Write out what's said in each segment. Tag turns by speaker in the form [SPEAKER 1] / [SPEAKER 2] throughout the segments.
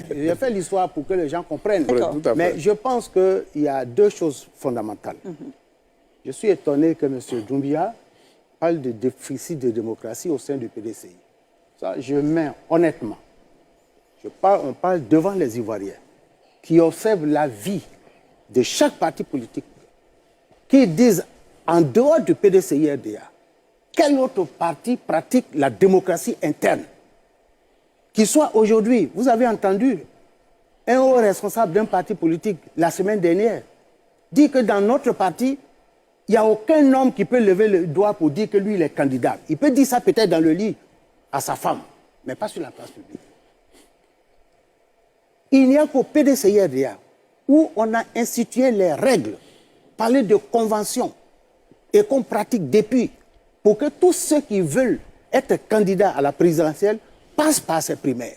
[SPEAKER 1] J'ai fait l'histoire pour que les gens comprennent. Mais je pense qu'il y a deux choses fondamentales. Je suis étonné que M. Doumbia parle de déficit de démocratie au sein du PDCI. Ça, je mets honnêtement. On parle devant les Ivoiriens qui observent la vie de chaque parti politique, qui disent en dehors du PDCI-RDA, quel autre parti pratique la démocratie interne? Qui soit aujourd'hui, vous avez entendu un haut responsable d'un parti politique la semaine dernière dire que dans notre parti, il n'y a aucun homme qui peut lever le doigt pour dire que lui, il est candidat. Il peut dire ça peut-être dans le lit à sa femme, mais pas sur la place publique. Il n'y a qu'au PDCI-RDA où on a institué les règles, parlé de conventions et qu'on pratique depuis pour que tous ceux qui veulent être candidats à la présidentielle passent par ces primaires.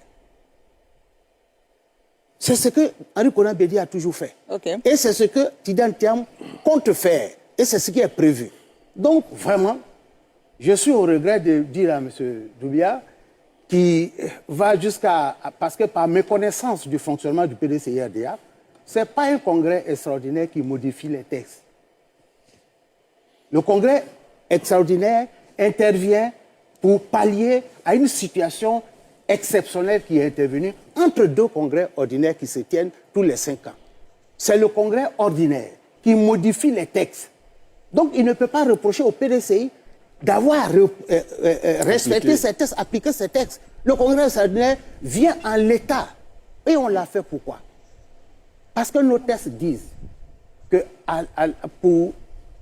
[SPEAKER 1] C'est ce que Henri Konan Bédié a toujours fait. Et c'est ce que Tidjane Thiam compte faire. Et c'est ce qui est prévu. Donc, vraiment, je suis au regret de dire à M. Doumbia qui va jusqu'à... Parce que par méconnaissance du fonctionnement du PDCI-RDA, ce n'est pas un congrès extraordinaire qui modifie les textes. Le congrès extraordinaire intervient pour pallier à une situation exceptionnelle qui est intervenue entre deux congrès ordinaires qui se tiennent tous les 5 ans. C'est le congrès ordinaire qui modifie les textes. Donc, il ne peut pas reprocher au PDCI d'avoir respecté ces textes, appliqué ces textes. Le congrès extraordinaire vient en l'état. Et on l'a fait pourquoi? Parce que nos textes disent que pour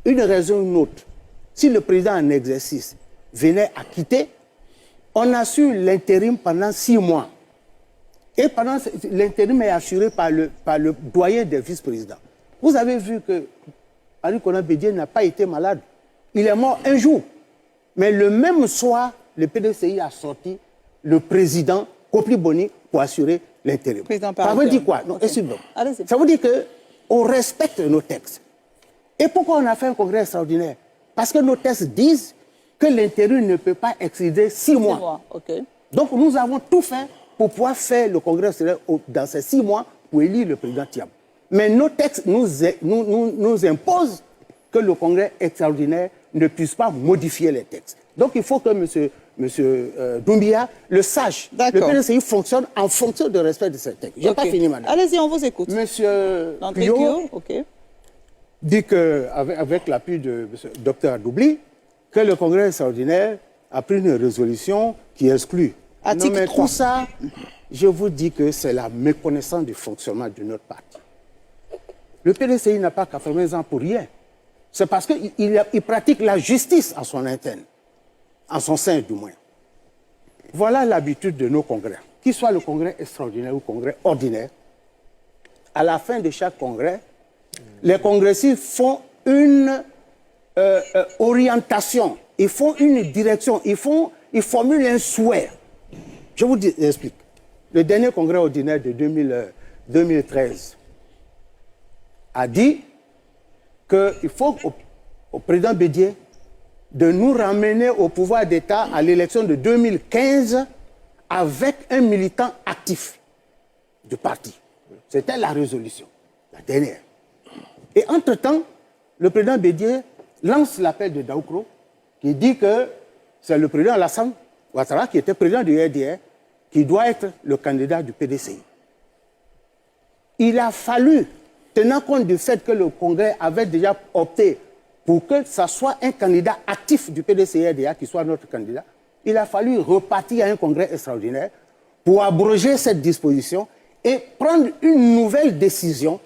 [SPEAKER 1] une raison ou une autre, si le président en exercice venait à quitter, on assure l'intérim pendant 6 mois. Et pendant l'intérim est assuré par le doyen des vice-présidents. Vous avez vu que Henri Konan Bédié n'a pas été malade. Il est mort un jour. Mais le même soir, le PDCI a sorti le président Kopli Boni pour assurer l'intérim. Ça veut dire quoi? Non, ça veut dire qu'on respecte nos textes. Et pourquoi on a fait un congrès extraordinaire? Parce que nos textes disent que l'intérim ne peut pas excéder 6 mois. Donc nous avons tout fait pour pouvoir faire le congrès extraordinaire dans ces 6 mois pour élire le président Thiam. Mais nos textes nous imposent que le congrès extraordinaire ne puisse pas modifier les textes. Donc il faut que M. Doumbia le sache. Le PDCI fonctionne en fonction du respect de ces textes. Je n'ai pas fini, madame.
[SPEAKER 2] Allez-y, on vous écoute.
[SPEAKER 1] M. Pio dit qu'avec l'appui de Dr Adoubli, que le congrès extraordinaire a pris une résolution qui exclut.
[SPEAKER 2] Article 3.
[SPEAKER 1] Tout ça, je vous dis que c'est la méconnaissance du fonctionnement de notre parti. Le PDCI n'a pas 80 ans pour rien. C'est parce qu'il pratique la justice en son interne, en son sein du moins. Voilà l'habitude de nos congrès. Qu'il soit le congrès extraordinaire ou le congrès ordinaire, à la fin de chaque congrès, les congressistes font une orientation, ils font une direction, ils formulent un souhait. Je vous explique. Le dernier congrès ordinaire de 2013 a dit qu'il faut au président Bédié de nous ramener au pouvoir d'État à l'élection de 2015 avec un militant actif du parti. C'était la résolution, la dernière. Et entre-temps, le président Bédié lance l'appel de Daoukro qui dit que c'est le président Alassane Ouattara, qui était président du RDR, qui doit être le candidat du PDCI. Il a fallu, tenant compte du fait que le Congrès avait déjà opté pour que ce soit un candidat actif du PDCI-RDA qui soit notre candidat, il a fallu repartir à un congrès extraordinaire pour abroger cette disposition et prendre une nouvelle décision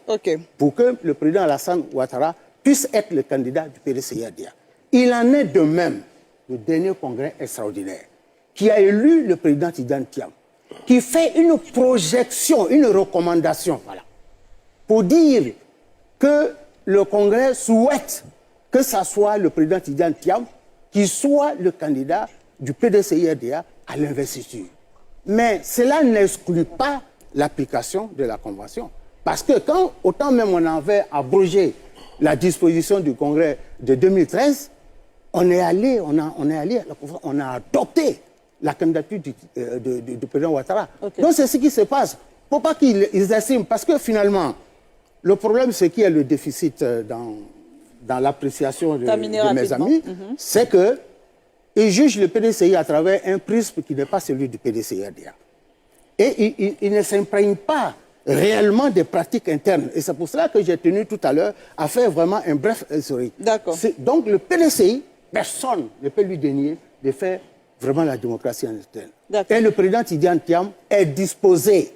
[SPEAKER 1] pour que le président Alassane Ouattara puisse être le candidat du PDCI-RDA. Il en est de même le dernier congrès extraordinaire qui a élu le président Tidjane Thiam, qui fait une projection, une recommandation, voilà, pour dire que le Congrès souhaite que ce soit le président Tidjane Thiam qui soit le candidat du PDCI-RDA à l'investiture. Mais cela n'exclut pas l'application de la Convention. Parce que quand, autant même on avait abrogé la disposition du Congrès de 2013, on a adopté la candidature du président Ouattara. Donc c'est ce qui se passe. faut pas qu'ils estiment, parce que finalement, le problème, c'est qu'il y a le déficit dans l'appréciation de mes amis, c'est qu'ils jugent le PDCI à travers un prisme qui n'est pas celui du PDCI-ADA. Et ils ne s'imprègnent pas réellement des pratiques internes. Et c'est pour cela que j'ai tenu tout à l'heure à faire vraiment un bref historique.
[SPEAKER 2] D'accord.
[SPEAKER 1] Donc le PDCI, personne ne peut lui dénier de faire vraiment la démocratie en interne. Et le président Tidiane Thiam est disposé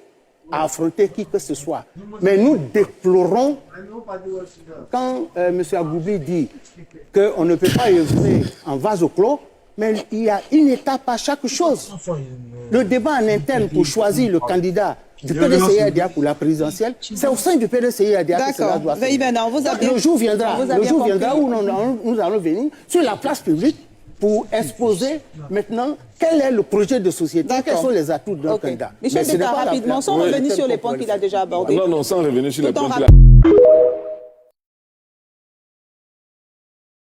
[SPEAKER 1] à affronter qui que ce soit. Mais nous déplorons quand M. Agoubi dit qu'on ne peut pas œuvrer en vase clos, mais il y a une étape à chaque chose. Le débat en interne pour choisir le candidat du PDCI-ADA pour la présidentielle, c'est au sein du PDCI-ADA que cela doit se faire. Le jour viendra où nous allons venir sur la place publique pour exposer maintenant quel est le projet de société, quels sont les atouts d'un candidat.
[SPEAKER 2] Michel Beta, rapidement, sans revenir sur les points qu'il a déjà abordés.
[SPEAKER 3] Non, sans revenir sur les points qu'il a...